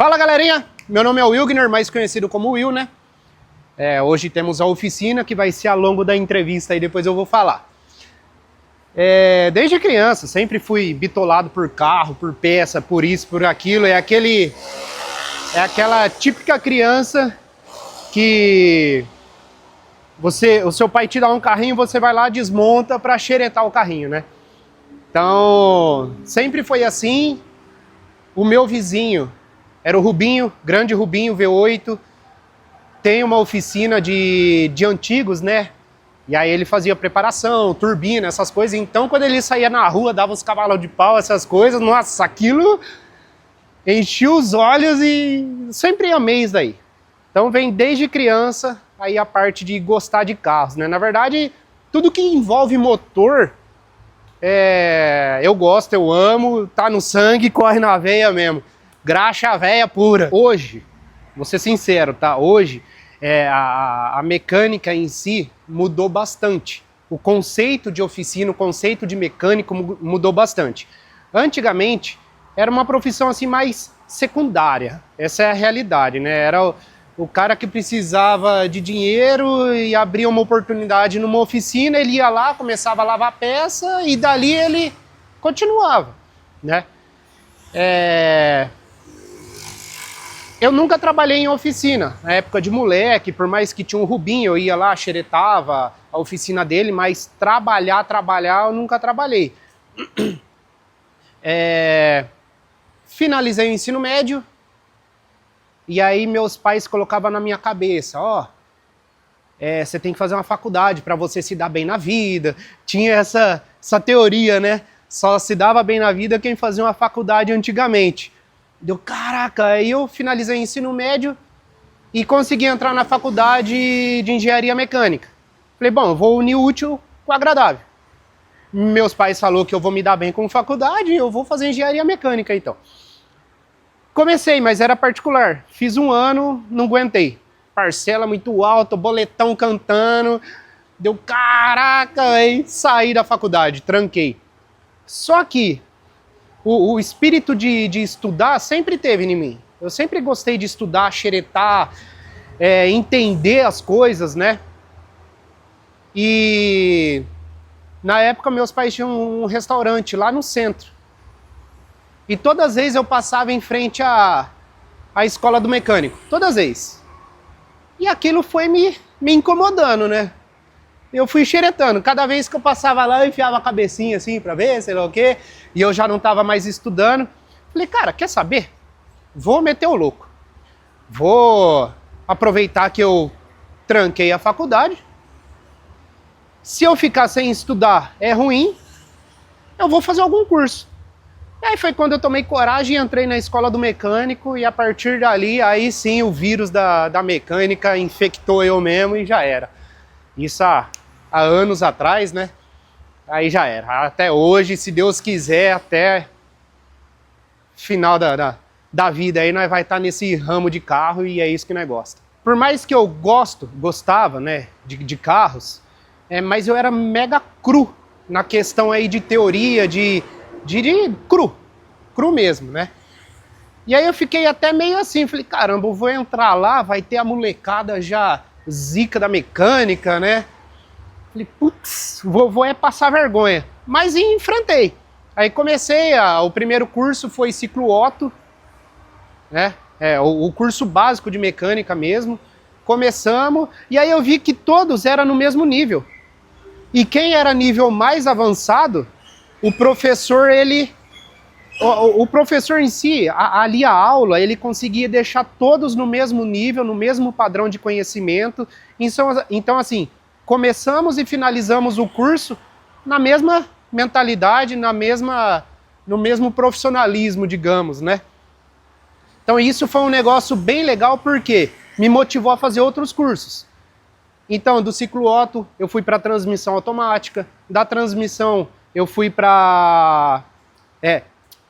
Fala galerinha, meu nome é Wilgner, mais conhecido como Will, né? Hoje temos a oficina que vai ser ao longo da entrevista e depois eu vou falar. Desde criança, sempre fui bitolado por carro, por peça, por isso, por aquilo. É aquela típica criança que o seu pai te dá um carrinho, você vai lá, desmonta para xeretar o carrinho, né? Então, sempre foi assim. O meu vizinho era o Rubinho, grande Rubinho V8, tem uma oficina de antigos, né? E aí ele fazia preparação, turbina, essas coisas. Então, quando ele saía na rua, dava os cavalos de pau, essas coisas, nossa, aquilo enchia os olhos e sempre amei isso daí. Então, vem desde criança aí a parte de gostar de carros, né? Na verdade, tudo que envolve motor, eu gosto, eu amo, tá no sangue, corre na veia mesmo. Graxa véia pura. Hoje, vou ser sincero, tá? Hoje, a mecânica em si mudou bastante. O conceito de oficina, o conceito de mecânico mudou bastante. Antigamente, era uma profissão assim mais secundária. Essa é a realidade, né? Era o cara que precisava de dinheiro e abria uma oportunidade numa oficina, ele ia lá, começava a lavar peça e dali ele continuava, né? Eu nunca trabalhei em oficina, na época de moleque, por mais que tinha um Rubinho, eu ia lá, xeretava a oficina dele, mas trabalhar, eu nunca trabalhei. Finalizei o ensino médio, e aí meus pais colocavam na minha cabeça, você tem que fazer uma faculdade para você se dar bem na vida. Tinha essa teoria, né? Só se dava bem na vida quem fazia uma faculdade antigamente. Deu, caraca, aí eu finalizei o ensino médio e consegui entrar na faculdade de engenharia mecânica. Falei, bom, eu vou unir o útil com o agradável. Meus pais falaram que eu vou me dar bem com faculdade e eu vou fazer engenharia mecânica então. Comecei, mas era particular. Fiz um ano, não aguentei. Parcela muito alta, boletão cantando. Deu, caraca, aí saí da faculdade, tranquei. Só que o espírito de estudar sempre teve em mim. Eu sempre gostei de estudar, xeretar, entender as coisas, né? E na época meus pais tinham um restaurante lá no centro. E todas as vezes eu passava em frente à escola do mecânico. Todas as vezes. E aquilo foi me incomodando, né? Eu fui xeretando. Cada vez que eu passava lá, eu enfiava a cabecinha assim pra ver, sei lá o quê. E eu já não tava mais estudando. Falei, cara, quer saber? Vou meter o louco. Vou aproveitar que eu tranquei a faculdade. Se eu ficar sem estudar é ruim, eu vou fazer algum curso. E aí foi quando eu tomei coragem e entrei na escola do mecânico. E a partir dali, aí sim, o vírus da mecânica infectou eu mesmo e já era. Isso há anos atrás, né? Aí já era. Até hoje, se Deus quiser, até final da vida aí, nós vai estar nesse ramo de carro e é isso que nós gostamos. Por mais que eu gostava, né, de carros, mas eu era mega cru na questão aí de teoria, de cru mesmo, né? E aí eu fiquei até meio assim, falei, caramba, eu vou entrar lá, vai ter a molecada já zica da mecânica, né? Falei, putz, vou passar vergonha. Mas enfrentei. Aí comecei, o primeiro curso foi ciclo Otto, né? O curso básico de mecânica mesmo. Começamos, e aí eu vi que todos eram no mesmo nível. E quem era nível mais avançado, o professor, o professor em si, ali a aula, ele conseguia deixar todos no mesmo nível, no mesmo padrão de conhecimento. Então assim, começamos e finalizamos o curso na mesma mentalidade, no mesmo profissionalismo, digamos, né? Então isso foi um negócio bem legal porque me motivou a fazer outros cursos. Então, do ciclo Otto, eu fui para transmissão automática. Da transmissão, eu fui para...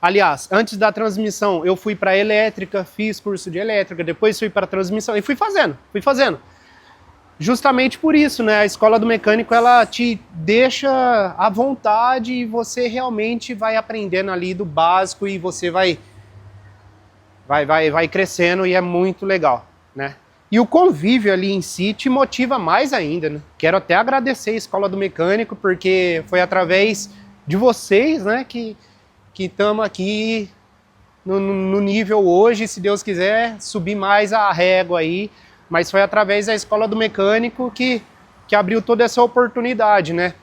Aliás, antes da transmissão, eu fui para elétrica, fiz curso de elétrica, depois fui para transmissão e fui fazendo. Justamente por isso, né? A escola do mecânico, ela te deixa à vontade e você realmente vai aprendendo ali do básico e você vai vai crescendo e é muito legal, né? E o convívio ali em si te motiva mais ainda, né? Quero até agradecer a Escola do Mecânico, porque foi através de vocês, né, que estamos aqui no nível hoje, se Deus quiser, subir mais a régua aí, mas foi através da Escola do Mecânico que abriu toda essa oportunidade, né?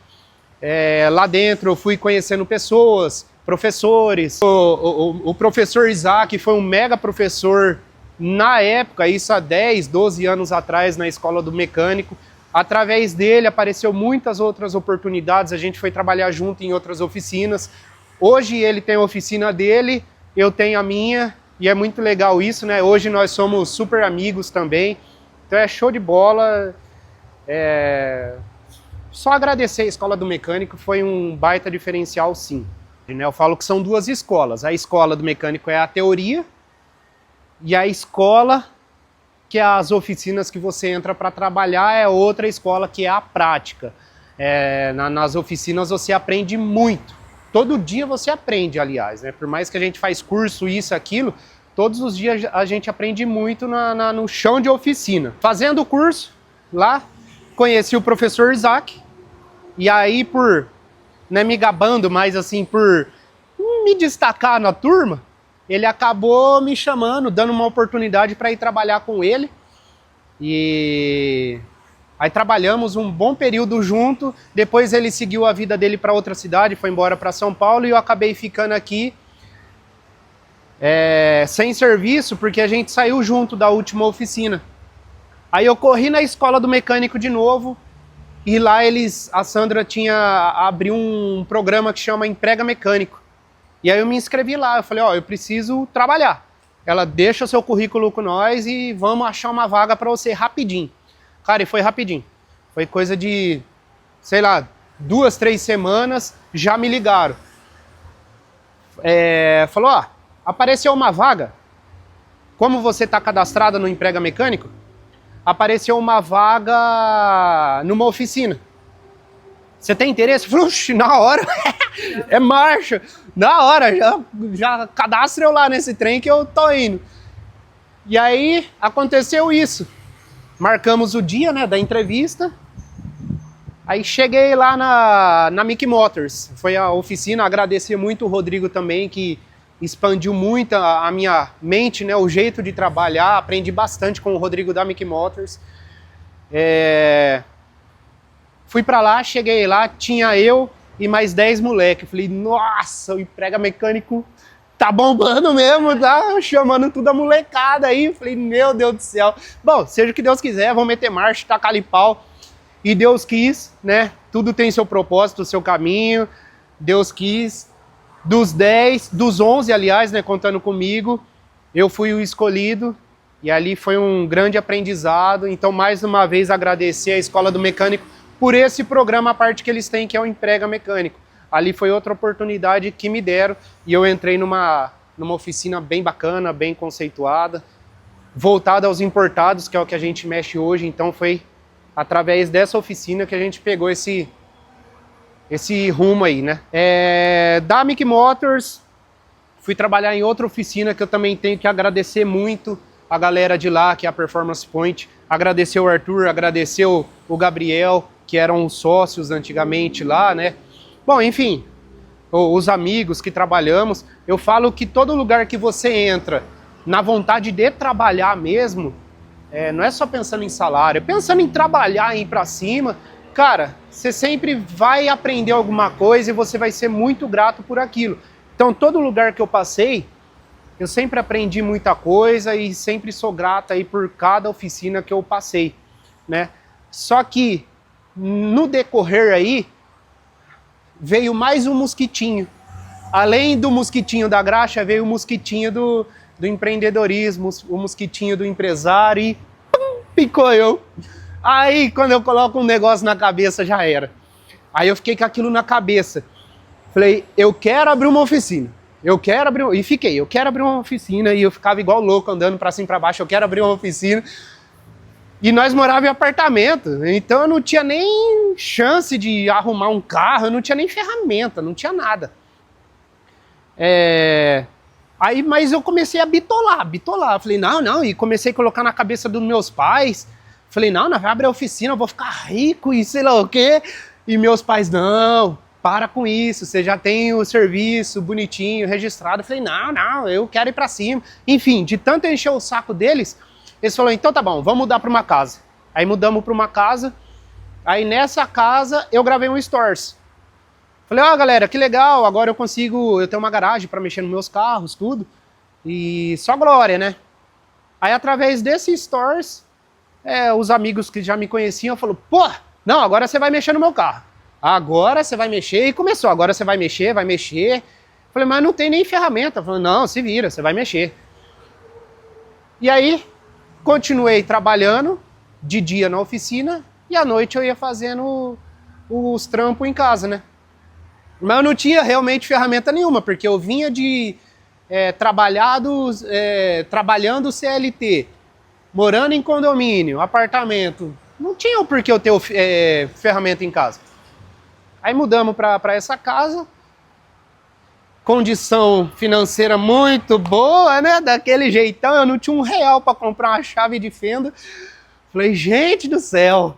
Lá dentro eu fui conhecendo pessoas, professores, o professor Isaac foi um mega professor na época, isso há 10, 12 anos atrás na Escola do Mecânico. Através dele apareceu muitas outras oportunidades, a gente foi trabalhar junto em outras oficinas. Hoje ele tem a oficina dele, eu tenho a minha, e é muito legal isso, né? Hoje nós somos super amigos também, então é show de bola. Só agradecer a Escola do Mecânico, foi um baita diferencial, sim. Eu falo que são duas escolas. A Escola do Mecânico é a teoria e a escola, que é as oficinas que você entra para trabalhar, é outra escola que é a prática. Nas oficinas você aprende muito. Todo dia você aprende, aliás, né? Por mais que a gente faz curso, isso, aquilo, todos os dias a gente aprende muito no chão de oficina. Fazendo o curso lá, conheci o professor Isaac, e aí por, não me gabando, mas assim, por me destacar na turma, ele acabou me chamando, dando uma oportunidade para ir trabalhar com ele. E aí trabalhamos um bom período junto, depois ele seguiu a vida dele para outra cidade, foi embora para São Paulo, e eu acabei ficando aqui sem serviço, porque a gente saiu junto da última oficina. Aí eu corri na Escola do Mecânico de novo, e lá a Sandra abriu um programa que chama Emprega Mecânico. E aí eu me inscrevi lá, eu falei, ó, eu preciso trabalhar. Ela deixa o seu currículo com nós e vamos achar uma vaga para você rapidinho. Cara, e foi rapidinho. Foi coisa de, sei lá, 2, 3 semanas, já me ligaram. Falou, ó, apareceu uma vaga. Como você está cadastrada no Emprega Mecânico, apareceu uma vaga numa oficina. Você tem interesse? Falei, na hora, é marcha. Na hora, já cadastra eu lá nesse trem que eu tô indo. E aí, aconteceu isso. Marcamos o dia, né, da entrevista. Aí cheguei lá na Mickey Motors. Foi a oficina, agradecer muito o Rodrigo também, que expandiu muito a minha mente, né, o jeito de trabalhar. Aprendi bastante com o Rodrigo da Mickey Motors. Fui pra lá, cheguei lá, tinha eu e mais 10 moleques. Falei, nossa, o Emprega Mecânico tá bombando mesmo, tá chamando toda a molecada aí. Falei, meu Deus do céu. Bom, seja o que Deus quiser, vamos meter marcha, tacar-lhe pau. E Deus quis, né? Tudo tem seu propósito, seu caminho. Deus quis. Dos 11, aliás, né, contando comigo, eu fui o escolhido. E ali foi um grande aprendizado. Então, mais uma vez, agradecer à Escola do Mecânico por esse programa, a parte que eles têm, que é o Emprega Mecânico. Ali foi outra oportunidade que me deram e eu entrei numa oficina bem bacana, bem conceituada, voltada aos importados, que é o que a gente mexe hoje. Então foi através dessa oficina que a gente pegou esse rumo aí, né? Da Mickey Motors, fui trabalhar em outra oficina que eu também tenho que agradecer muito a galera de lá, que é a Performance Point. Agradecer o Arthur, agradecer o Gabriel, que eram sócios antigamente lá, né? Bom, enfim, os amigos que trabalhamos. Eu falo que todo lugar que você entra na vontade de trabalhar mesmo, não é só pensando em salário, é pensando em trabalhar, em ir pra cima. Cara, você sempre vai aprender alguma coisa e você vai ser muito grato por aquilo. Então, todo lugar que eu passei, eu sempre aprendi muita coisa e sempre sou grato aí por cada oficina que eu passei, né? Só que, no decorrer aí, veio mais um mosquitinho. Além do mosquitinho da graxa, veio o mosquitinho do empreendedorismo, o mosquitinho do empresário e picou eu. Aí, quando eu coloco um negócio na cabeça, já era. Aí eu fiquei com aquilo na cabeça. Falei, eu quero abrir uma oficina. Eu quero abrir... E fiquei, eu quero abrir uma oficina. E eu ficava igual louco, andando pra cima e pra baixo. Eu quero abrir uma oficina. E nós morávamos em apartamento. Então eu não tinha nem chance de arrumar um carro. Eu não tinha nem ferramenta, não tinha nada. Aí, mas eu comecei a bitolar. Falei, não, e comecei a colocar na cabeça dos meus pais. Falei, não, vai abrir a oficina, eu vou ficar rico e sei lá o quê. E meus pais, não, para com isso, você já tem o serviço bonitinho, registrado. Eu falei, não, eu quero ir pra cima. Enfim, de tanto encher o saco deles, eles falaram, então tá bom, vamos mudar pra uma casa. Aí mudamos pra uma casa, aí nessa casa eu gravei um Stories. Falei, ó galera, que legal, agora eu tenho uma garagem pra mexer nos meus carros, tudo. E só glória, né? Aí através desse Stories, os amigos que já me conheciam falaram, pô, não, agora você vai mexer no meu carro. Agora você vai mexer, e começou, agora você vai mexer. Falei, mas não tem nem ferramenta. Falei, não, se vira, você vai mexer. E aí, continuei trabalhando de dia na oficina e à noite eu ia fazendo os trampos em casa, né? Mas eu não tinha realmente ferramenta nenhuma, porque eu vinha de trabalhando CLT, morando em condomínio, apartamento. Não tinha o porquê eu ter ferramenta em casa. Aí mudamos para essa casa, condição financeira muito boa, né? Daquele jeitão, eu não tinha R$1 para comprar uma chave de fenda. Falei, gente do céu.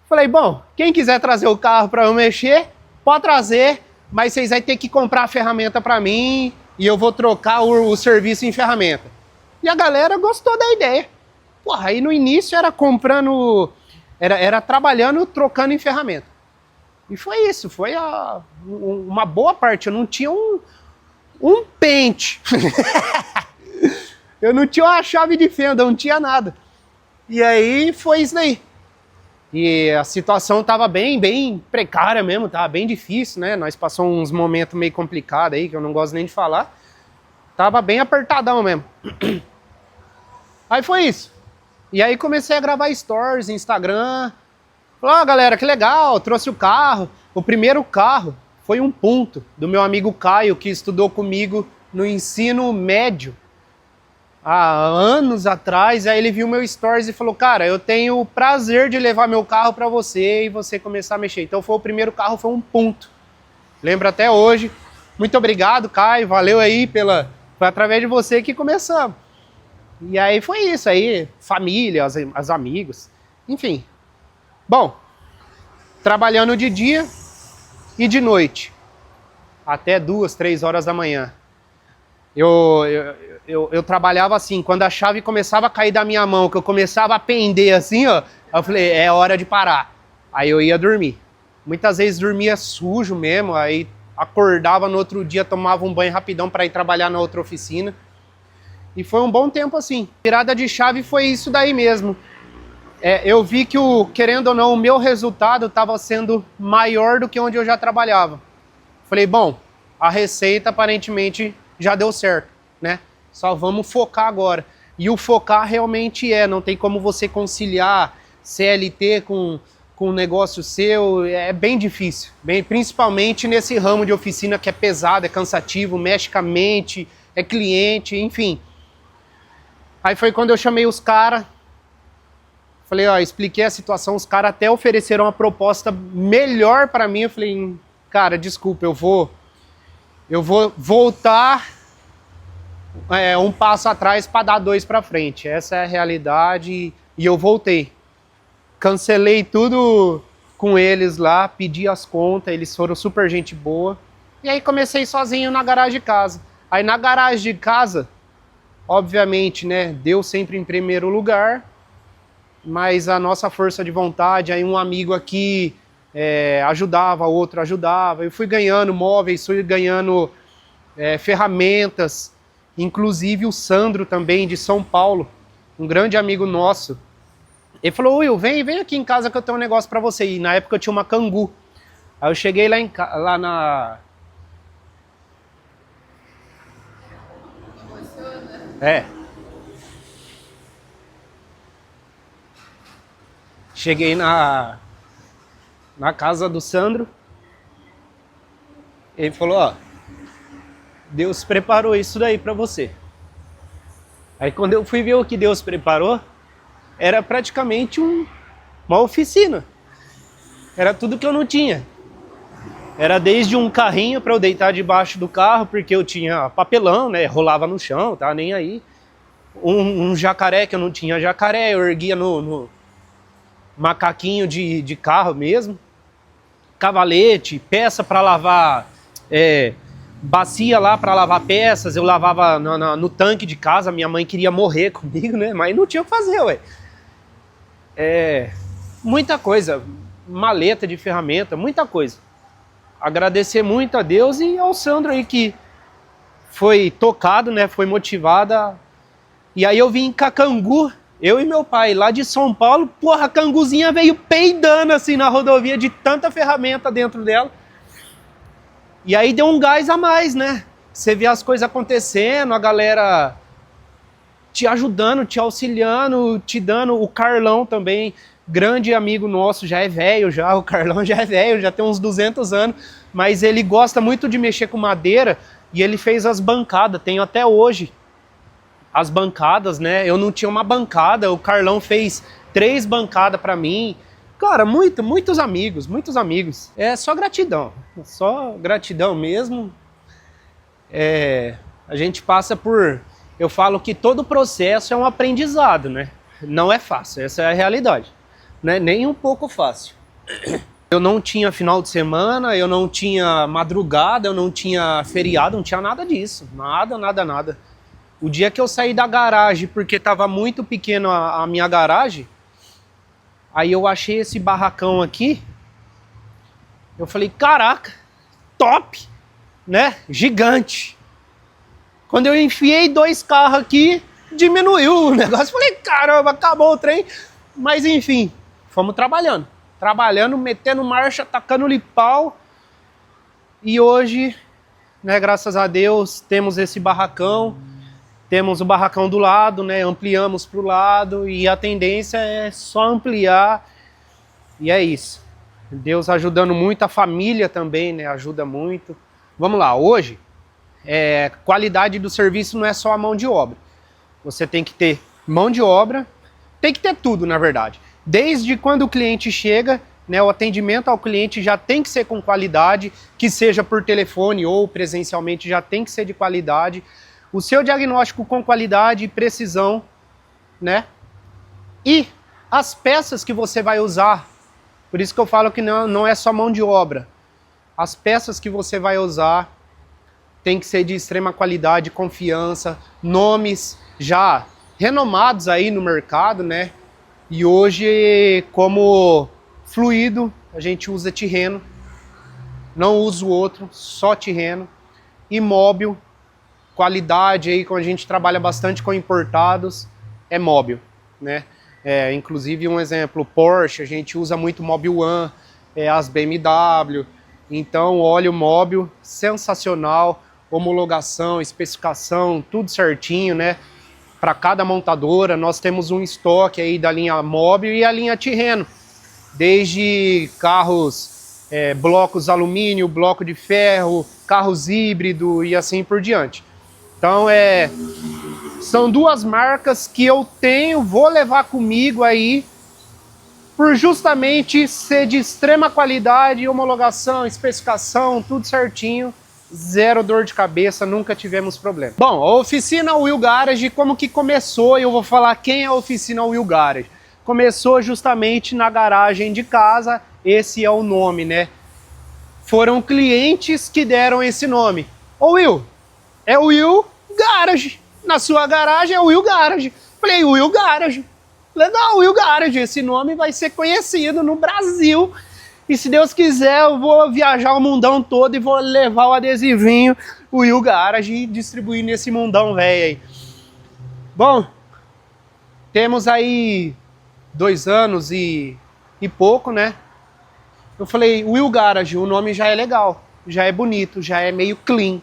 Falei, bom, quem quiser trazer o carro para eu mexer, pode trazer, mas vocês vão ter que comprar a ferramenta para mim e eu vou trocar o serviço em ferramenta. E a galera gostou da ideia. Porra, aí no início era comprando, era trabalhando, trocando em ferramenta. E foi isso, foi uma boa parte. Eu não tinha um pente. Eu não tinha uma chave de fenda, não tinha nada. E aí foi isso daí. E a situação estava bem precária mesmo, estava bem difícil, né? Nós passamos uns momentos meio complicados aí, que eu não gosto nem de falar. Tava bem apertadão mesmo. Aí foi isso. E aí comecei a gravar stories, Instagram. Falei, ó, galera, que legal, trouxe o carro. O primeiro carro foi um Punto, do meu amigo Caio, que estudou comigo no ensino médio. Há anos atrás, aí ele viu meu stories e falou, cara, eu tenho o prazer de levar meu carro para você e você começar a mexer. Então o primeiro carro foi um Punto. Lembro até hoje. Muito obrigado, Caio, valeu aí foi através de você que começamos. E aí foi isso, aí família, os amigos, enfim. Bom, trabalhando de dia e de noite, até 2, 3 horas da manhã. Eu trabalhava assim, quando a chave começava a cair da minha mão, que eu começava a pender assim, ó, eu falei, é hora de parar. Aí eu ia dormir. Muitas vezes dormia sujo mesmo, aí acordava no outro dia, tomava um banho rapidão para ir trabalhar na outra oficina. E foi um bom tempo assim. Virada de chave foi isso daí mesmo. Eu vi que, querendo ou não, o meu resultado estava sendo maior do que onde eu já trabalhava. Falei, bom, a receita aparentemente já deu certo, né? Só vamos focar agora. E o focar realmente não tem como você conciliar CLT com um negócio seu, é bem difícil. Principalmente nesse ramo de oficina que é pesado, é cansativo, mexe com a mente, é cliente, enfim. Aí foi quando eu chamei os caras, falei, ó, expliquei a situação, os caras até ofereceram uma proposta melhor para mim. Eu falei, cara, desculpa, eu vou voltar um passo atrás para dar 2 para frente. Essa é a realidade e eu voltei. Cancelei tudo com eles lá, pedi as contas, eles foram super gente boa. E aí comecei sozinho na garagem de casa. Aí na garagem de casa, obviamente, né, Deus sempre em primeiro lugar, mas a nossa força de vontade, aí um amigo aqui ajudava, outro ajudava, eu fui ganhando móveis, fui ganhando ferramentas, inclusive o Sandro também, de São Paulo, um grande amigo nosso, ele falou, Will, vem aqui em casa que eu tenho um negócio pra você, e na época eu tinha uma Kangoo, aí eu cheguei lá na... Cheguei na casa do Sandro, ele falou, ó, Deus preparou isso daí pra você. Aí quando eu fui ver o que Deus preparou, era praticamente uma oficina. Era tudo que eu não tinha. Era desde um carrinho para eu deitar debaixo do carro, porque eu tinha papelão, né? Rolava no chão, tá nem aí. Um jacaré, que eu não tinha jacaré, eu erguia no macaquinho de carro mesmo. Cavalete, peça para lavar, bacia lá para lavar peças, eu lavava no tanque de casa. Minha mãe queria morrer comigo, né? Mas não tinha o que fazer, ué. Muita coisa, maleta de ferramenta, muita coisa. Agradecer muito a Deus e ao Sandro aí que foi tocado, né? Foi motivada. E aí eu vim em Cacangu, eu e meu pai, lá de São Paulo. Porra, a canguzinha veio peidando assim na rodovia de tanta ferramenta dentro dela. E aí deu um gás a mais, né? Você vê as coisas acontecendo, a galera te ajudando, te auxiliando, te dando. O Carlão também, grande amigo nosso, já é velho já, o Carlão já é velho, já tem uns 200 anos, mas ele gosta muito de mexer com madeira e ele fez as bancadas, tenho até hoje as bancadas, né? Eu não tinha uma bancada, o Carlão fez 3 bancadas para mim. Cara, muitos amigos, muitos amigos. É só gratidão mesmo. A gente passa por... Eu falo que todo processo é um aprendizado, né? Não é fácil, essa é a realidade. Não é nem um pouco fácil. Eu não tinha final de semana, eu não tinha madrugada, eu não tinha feriado, não tinha nada disso. Nada. O dia que eu saí da garagem, porque estava muito pequeno a minha garagem, aí eu achei esse barracão aqui, eu falei, caraca, top, né? Gigante. Quando eu enfiei 2 carros aqui, diminuiu o negócio. Falei, caramba, acabou o trem. Mas enfim, fomos trabalhando, metendo marcha, tacando-lhe pau. E hoje, né, graças a Deus, temos esse barracão. Temos o barracão do lado, né? Ampliamos para o lado e a tendência é só ampliar. E é isso. Deus ajudando muito, a família também, né? Ajuda muito. Vamos lá, hoje, qualidade do serviço não é só a mão de obra. Você tem que ter mão de obra, tem que ter tudo, na verdade. Desde quando o cliente chega, né? O atendimento ao cliente já tem que ser com qualidade, que seja por telefone ou presencialmente, já tem que ser de qualidade. O seu diagnóstico com qualidade e precisão, né? E as peças que você vai usar. Por isso que eu falo que não é só mão de obra. As peças que você vai usar tem que ser de extrema qualidade, confiança, nomes já renomados aí no mercado, né? E hoje, como fluido, a gente usa Tirreno. Não uso outro, só Tirreno. E móvel. Qualidade aí, quando a gente trabalha bastante com importados, é móvel, né? Inclusive um exemplo, Porsche, a gente usa muito Mobil One, as BMW, então óleo móvel, sensacional, homologação, especificação, tudo certinho, né? Para cada montadora, nós temos um estoque aí da linha móvel e a linha Tirreno, desde carros, blocos alumínio, bloco de ferro, carros híbrido e assim por diante. Então são 2 marcas que eu vou levar comigo aí, por justamente ser de extrema qualidade, homologação, especificação, tudo certinho, zero dor de cabeça, nunca tivemos problema. Bom, a oficina Will Garage, como que começou? Eu vou falar quem é a oficina Will Garage. Começou justamente na garagem de casa, esse é o nome, né? Foram clientes que deram esse nome. Ô Will, é o Will Garage. Na sua garagem é o Will Garage. Falei, Will Garage. Legal, Will Garage. Esse nome vai ser conhecido no Brasil. E se Deus quiser, eu vou viajar o mundão todo e vou levar o adesivinho, o Will Garage, e distribuir nesse mundão velho aí. Bom, temos aí 2 anos e pouco, né? Eu falei, Will Garage, o nome já é legal, já é bonito, já é meio clean,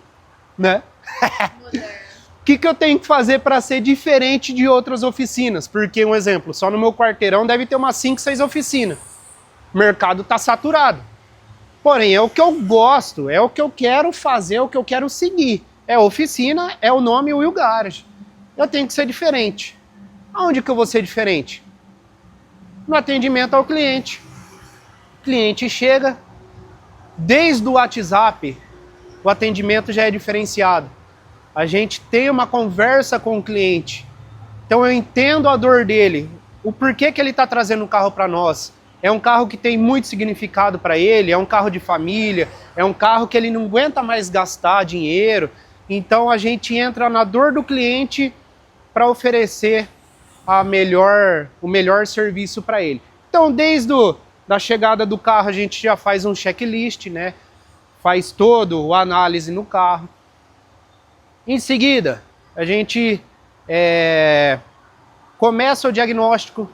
né? O que eu tenho que fazer para ser diferente de outras oficinas? Porque, um exemplo, só no meu quarteirão deve ter umas 5, 6 oficinas. O mercado está saturado. Porém, é o que eu gosto, é o que eu quero fazer, é o que eu quero seguir. É a oficina, é o nome Will Garage. Eu tenho que ser diferente. Aonde que eu vou ser diferente? No atendimento ao cliente. O cliente chega, Desde o WhatsApp, o atendimento já é diferenciado. A gente tem uma conversa com o cliente. Então eu entendo a dor dele, o porquê que ele está trazendo o carro para nós. É um carro que tem muito significado para ele, é um carro de família, é um carro que ele não aguenta mais gastar dinheiro. Então a gente entra na dor do cliente para oferecer o melhor serviço para ele. Então desde da chegada do carro a gente já faz um checklist, né? Faz todo a análise no carro. Em seguida, a gente começa o diagnóstico.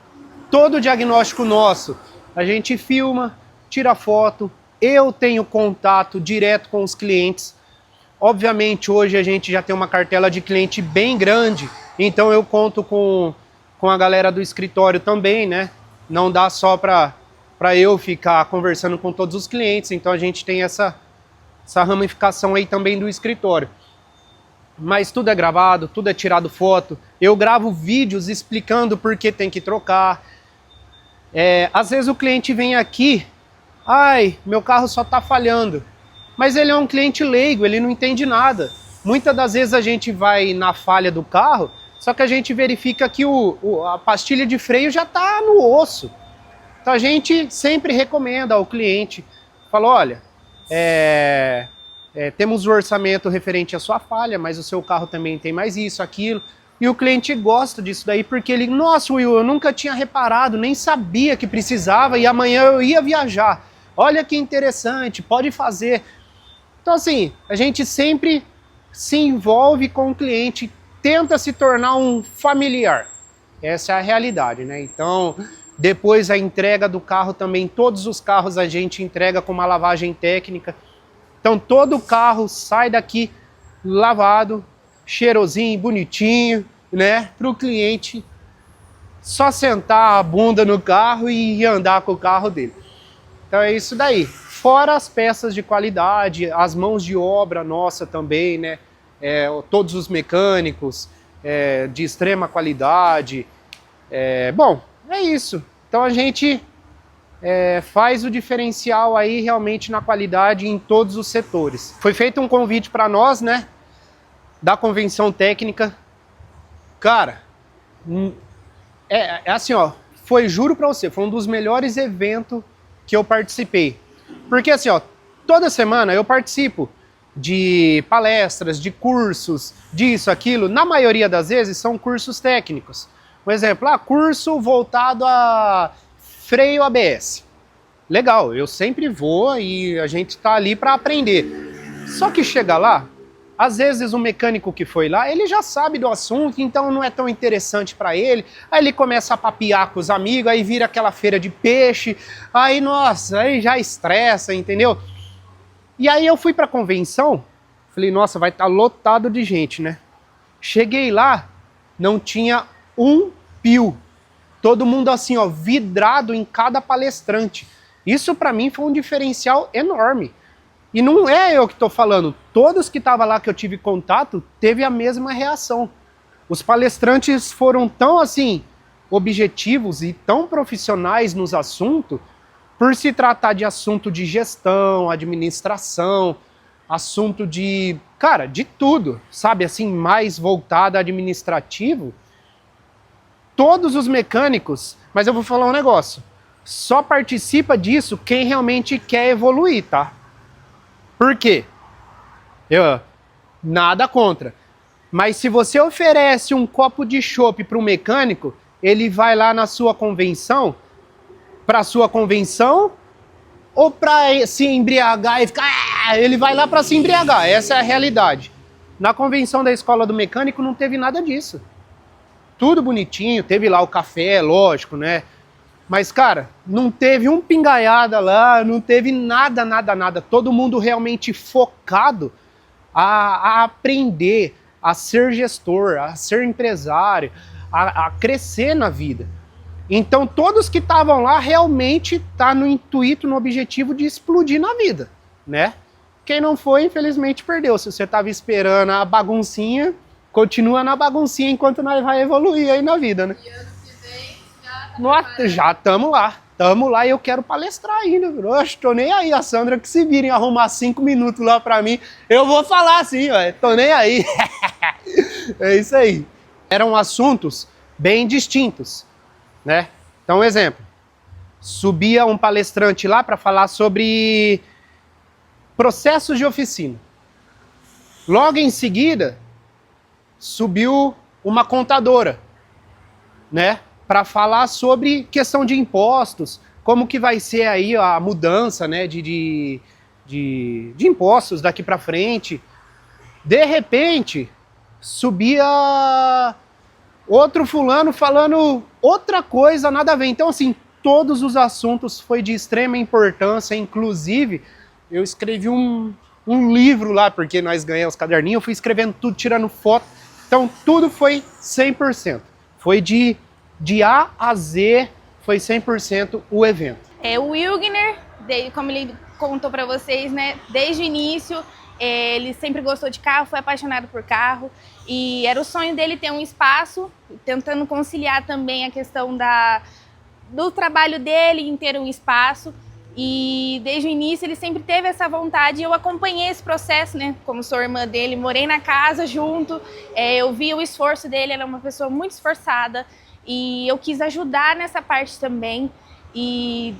Todo o diagnóstico nosso, a gente filma, tira foto, eu tenho contato direto com os clientes. Obviamente hoje a gente já tem uma cartela de cliente bem grande, então eu conto com a galera do escritório também, né? Não dá só para eu ficar conversando com todos os clientes, então a gente tem essa ramificação aí também do escritório. Mas tudo é gravado, tudo é tirado foto, eu gravo vídeos explicando por que tem que trocar. Às vezes o cliente vem aqui, ai, meu carro só está falhando, mas ele é um cliente leigo, ele não entende nada. Muitas das vezes a gente vai na falha do carro, só que a gente verifica que a pastilha de freio já está no osso. Então a gente sempre recomenda ao cliente, fala, olha, temos o orçamento referente à sua falha, mas o seu carro também tem mais isso, aquilo. E o cliente gosta disso daí, porque ele, nossa, Will, eu nunca tinha reparado, nem sabia que precisava e amanhã eu ia viajar. Olha que interessante, pode fazer. Então assim, a gente sempre se envolve com o cliente, tenta se tornar um familiar. Essa é a realidade, né? Então, depois a entrega do carro também, todos os carros a gente entrega com uma lavagem técnica. Então todo o carro sai daqui lavado, cheirosinho, bonitinho, né? Para o cliente só sentar a bunda no carro e andar com o carro dele. Então é isso daí. Fora as peças de qualidade, as mãos de obra nossa também, né? Todos os mecânicos de extrema qualidade. Bom, é isso. Então a gente faz o diferencial aí realmente na qualidade em todos os setores. Foi feito um convite para nós, né? Da convenção técnica. Cara, assim, ó, juro pra você, foi um dos melhores eventos que eu participei. Porque assim, ó, toda semana eu participo de palestras, de cursos, disso, aquilo. Na maioria das vezes são cursos técnicos. Por exemplo, curso voltado a freio ABS. Legal, eu sempre vou e a gente tá ali para aprender. Só que chega lá, às vezes o mecânico que foi lá, ele já sabe do assunto, então não é tão interessante para ele. Aí ele começa a papiar com os amigos, aí vira aquela feira de peixe, aí nossa, aí já estressa, entendeu? E aí eu fui para a convenção, falei, nossa, vai estar lotado de gente, né? Cheguei lá, não tinha um pio. Todo mundo assim, ó, vidrado em cada palestrante. Isso para mim foi um diferencial enorme. E não é eu que estou falando, todos que estavam lá que eu tive contato, teve a mesma reação. Os palestrantes foram tão assim, objetivos e tão profissionais nos assuntos, por se tratar de assunto de gestão, administração, assunto de, cara, de tudo, sabe, assim, mais voltado a administrativo. Todos os mecânicos, mas eu vou falar um negócio, só participa disso quem realmente quer evoluir, tá? Por quê? Nada contra. Mas se você oferece um copo de chopp para um mecânico, ele vai lá na sua convenção, para a sua convenção, ou para se embriagar e ficar... ele vai lá para se embriagar, essa é a realidade. Na convenção da Escola do Mecânico não teve nada disso. Tudo bonitinho, teve lá o café, lógico, né? Mas, cara, não teve um pingaiada lá, não teve nada, nada, nada. Todo mundo realmente focado a aprender, a ser gestor, a ser empresário, a crescer na vida. Então, todos que estavam lá realmente tá no intuito, no objetivo de explodir na vida, né? Quem não foi, infelizmente, perdeu. Se você estava esperando a baguncinha, continua na baguncinha enquanto nós vai evoluir aí na vida, né? E ano que vem Já estamos lá. tamo lá e eu quero palestrar ainda. Oxe, tô nem aí, a Sandra que se virem arrumar 5 minutos lá pra mim, eu vou falar assim, ó, tô nem aí. É isso aí. Eram assuntos bem distintos, né? Então, exemplo, subia um palestrante lá para falar sobre processos de oficina. Logo em seguida, subiu uma contadora, né, para falar sobre questão de impostos, como que vai ser aí a mudança, né, de impostos daqui para frente. De repente, subia outro fulano falando outra coisa, nada a ver. Então, assim, todos os assuntos foi de extrema importância, inclusive, eu escrevi um livro lá, porque nós ganhamos os caderninhos, eu fui escrevendo tudo, tirando foto. Então, tudo foi 100%. Foi de A a Z, foi 100% o evento. O Wilgner, como ele contou para vocês, né, desde o início, ele sempre gostou de carro, foi apaixonado por carro e era o sonho dele ter um espaço, tentando conciliar também a questão do trabalho dele em ter um espaço. E desde o início ele sempre teve essa vontade e eu acompanhei esse processo, né? Como sou irmã dele, morei na casa junto, eu vi o esforço dele, ele é uma pessoa muito esforçada e eu quis ajudar nessa parte também. E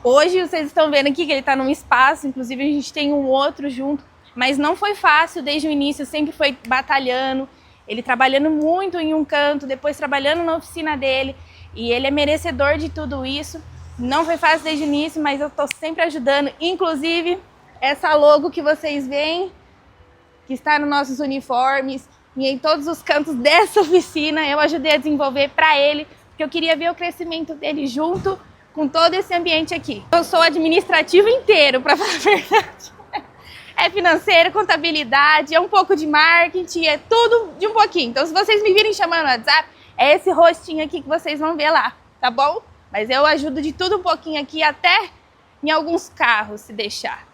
hoje vocês estão vendo aqui que ele está num espaço, inclusive a gente tem um outro junto, mas não foi fácil desde o início, sempre foi batalhando, ele trabalhando muito em um canto, depois trabalhando na oficina dele e ele é merecedor de tudo isso. Não foi fácil desde o início, mas eu tô sempre ajudando. Inclusive, essa logo que vocês veem, que está nos nossos uniformes e em todos os cantos dessa oficina, eu ajudei a desenvolver para ele, porque eu queria ver o crescimento dele junto com todo esse ambiente aqui. Eu sou administrativo inteiro, para falar a verdade. É financeiro, contabilidade, é um pouco de marketing, é tudo de um pouquinho. Então, se vocês me virem chamando no WhatsApp, é esse rostinho aqui que vocês vão ver lá, tá bom? Mas eu ajudo de tudo um pouquinho aqui, até em alguns carros, se deixar.